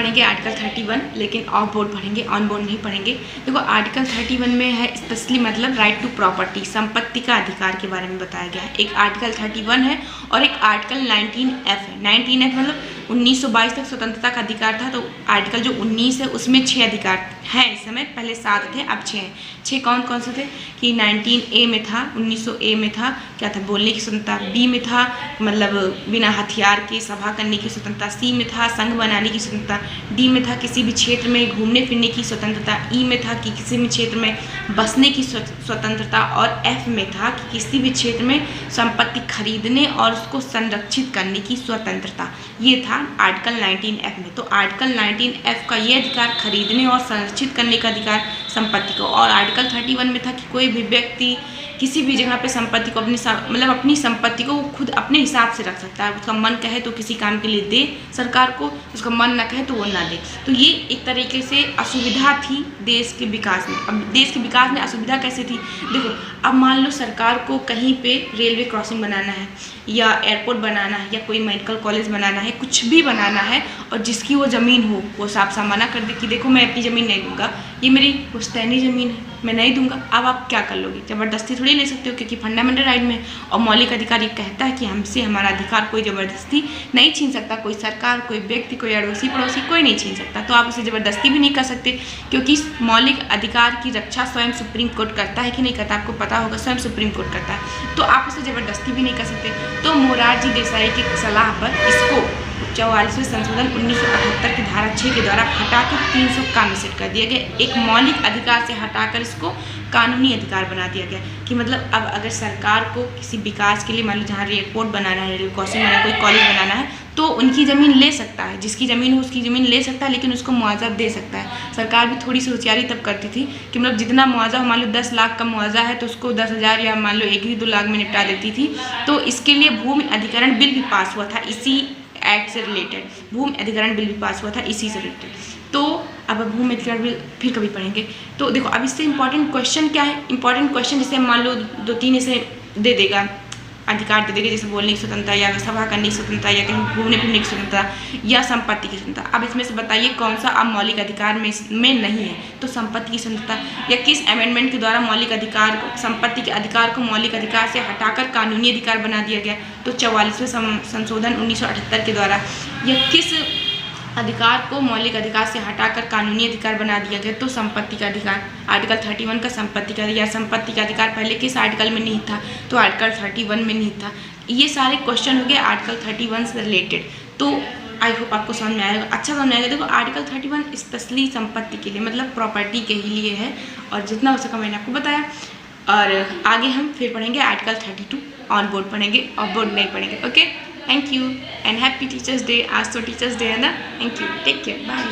पढ़ेंगे आर्टिकल 31, लेकिन of board पढ़ेंगे, ऑन बोर्ड नहीं पढ़ेंगे। देखो आर्टिकल 31 में है स्पेशली मतलब राइट टू प्रॉपर्टी, संपत्ति का अधिकार के बारे में बताया गया है। एक आर्टिकल 31 है और एक आर्टिकल 19F है। 19F मतलब 1922 तक स्वतंत्रता का अधिकार था, तो आर्टिकल जो 19 है उसमें 6 अधिकार हैं इस समय, पहले 7 थे अब 6 हैं। 6 कौन कौन से थे कि 19A में था, 1900A में था क्या था, बोलने की स्वतंत्रता, B में था मतलब बिना हथियार के सभा करने की स्वतंत्रता, C में था संघ बनाने की स्वतंत्रता, D में था किसी भी क्षेत्र में घूमने फिरने की स्वतंत्रता, E में था कि किसी भी क्षेत्र में बसने की स्वतंत्रता, और F में था कि किसी भी क्षेत्र में संपत्ति खरीदने और उसको संरक्षित करने की स्वतंत्रता। ये था आर्टिकल 19F में। तो आर्टिकल 19F का ये अधिकार खरीदने और संरक्षित करने का अधिकार संपत्ति को, और आर्टिकल 31 में था कि कोई भी व्यक्ति किसी भी जगह पे संपत्ति को अपनी संपत्ति को वो खुद अपने हिसाब से रख सकता है। उसका मन कहे तो किसी काम के लिए दे सरकार को, उसका मन ना कहे तो वो ना दे। तो ये एक तरीके से असुविधा थी देश के विकास में। अब देश के विकास में असुविधा कैसे थी, देखो अब मान लो सरकार को कहीं पे रेलवे क्रॉसिंग बनाना है या एयरपोर्ट बनाना है या कोई मेडिकल कॉलेज बनाना है, कुछ भी बनाना है, और जिसकी वो ज़मीन हो वो साफ साफ मना कर दे कि देखो मैं अपनी ज़मीन नहीं दूंगा, ये मेरी पुश्तैनी ज़मीन है, मैं नहीं दूंगा। अब आप क्या कर लोगे, ज़बरदस्ती थोड़ी ले सकते हो, क्योंकि फंडामेंटल राइट में और मौलिक अधिकार ये कहता है कि हमसे हमारा अधिकार कोई ज़बरदस्ती नहीं छीन सकता, कोई सरकार, कोई व्यक्ति, कोई अड़ोसी पड़ोसी, कोई नहीं छीन सकता। तो आप उसे ज़बरदस्ती भी नहीं कर सकते, क्योंकि मौलिक अधिकार की रक्षा स्वयं सुप्रीम कोर्ट करता है कि नहीं करता, आपको पता होगा, स्वयं सुप्रीम कोर्ट करता है। तो आप उसे ज़बरदस्ती भी नहीं कर सकते। तो मोरारजी देसाई की सलाह पर इसको 44वें संशोधन 1978 की धारा 6 के द्वारा हटाकर 300 का में सेट कर दिया गया। एक मौलिक अधिकार से हटाकर इसको कानूनी अधिकार बना दिया गया कि मतलब अब अगर सरकार को किसी विकास के लिए मान लो जहाँ एयरपोर्ट बनाना है, रेलवे क्रॉसिंग बनाना है, कोई कॉलेज बनाना है, तो उनकी ज़मीन ले सकता है, जिसकी ज़मीन हो उसकी ज़मीन ले सकता है, लेकिन उसको मुआवजा दे सकता है। सरकार भी थोड़ी सी होशियारी तब करती थी कि मतलब जितना मुआवजा हो, मान लो 10 लाख का मुआवजा है तो उसको 10,000 या मान लो 1-2 लाख में निपटा देती थी। तो इसके लिए भूमि अधिग्रहण बिल भी पास हुआ था, इसी एक्ट से रिलेटेड भूमि अधिग्रहण बिल भी पास हुआ था इसी से रिलेटेड। तो अब भूमि अधिग्रहण बिल फिर कभी पढ़ेंगे। तो देखो अब इससे इंपॉर्टेंट क्वेश्चन क्या है, इंपॉर्टेंट क्वेश्चन जैसे मान लो 2-3 ऐसे दे देगा, अधिकार दे देगा, जैसे बोलने की स्वतंत्रता या सभा करने की स्वतंत्रता या कहीं घूमने फिरने की स्वतंत्रता या संपत्ति की स्वतंत्रता। अब इसमें से बताइए कौन सा अब मौलिक अधिकार में नहीं है। तो संपत्ति की स्वतंत्रता, या किस अमेंडमेंट के द्वारा मौलिक अधिकार संपत्ति के अधिकार को मौलिक अधिकार से हटाकर कानूनी अधिकार बना दिया गया। तो 44वें संशोधन 1978 के द्वारा, या किस अधिकार को मौलिक अधिकार से हटाकर कानूनी अधिकार बना दिया गया। तो संपत्ति का अधिकार, आर्टिकल 31 का संपत्ति का, या संपत्ति का अधिकार पहले किस आर्टिकल में नहीं था, तो आर्टिकल 31 में नहीं था। ये सारे क्वेश्चन हो गए आर्टिकल 31 से रिलेटेड। तो आई होप आपको समझ में आएगा, अच्छा समझ में आएगा। देखो आर्टिकल 31 स्पेशली संपत्ति के लिए मतलब प्रॉपर्टी के ही लिए है, और जितना हो सका मैंने आपको बताया। और आगे हम फिर पढ़ेंगे आर्टिकल 32 ऑन बोर्ड पढ़ेंगे, ऑफ बोर्ड नहीं पढ़ेंगे। Okay, thank you and happy teachers day. आज तो टीचर्स डे है ना। Thank you, take care, bye.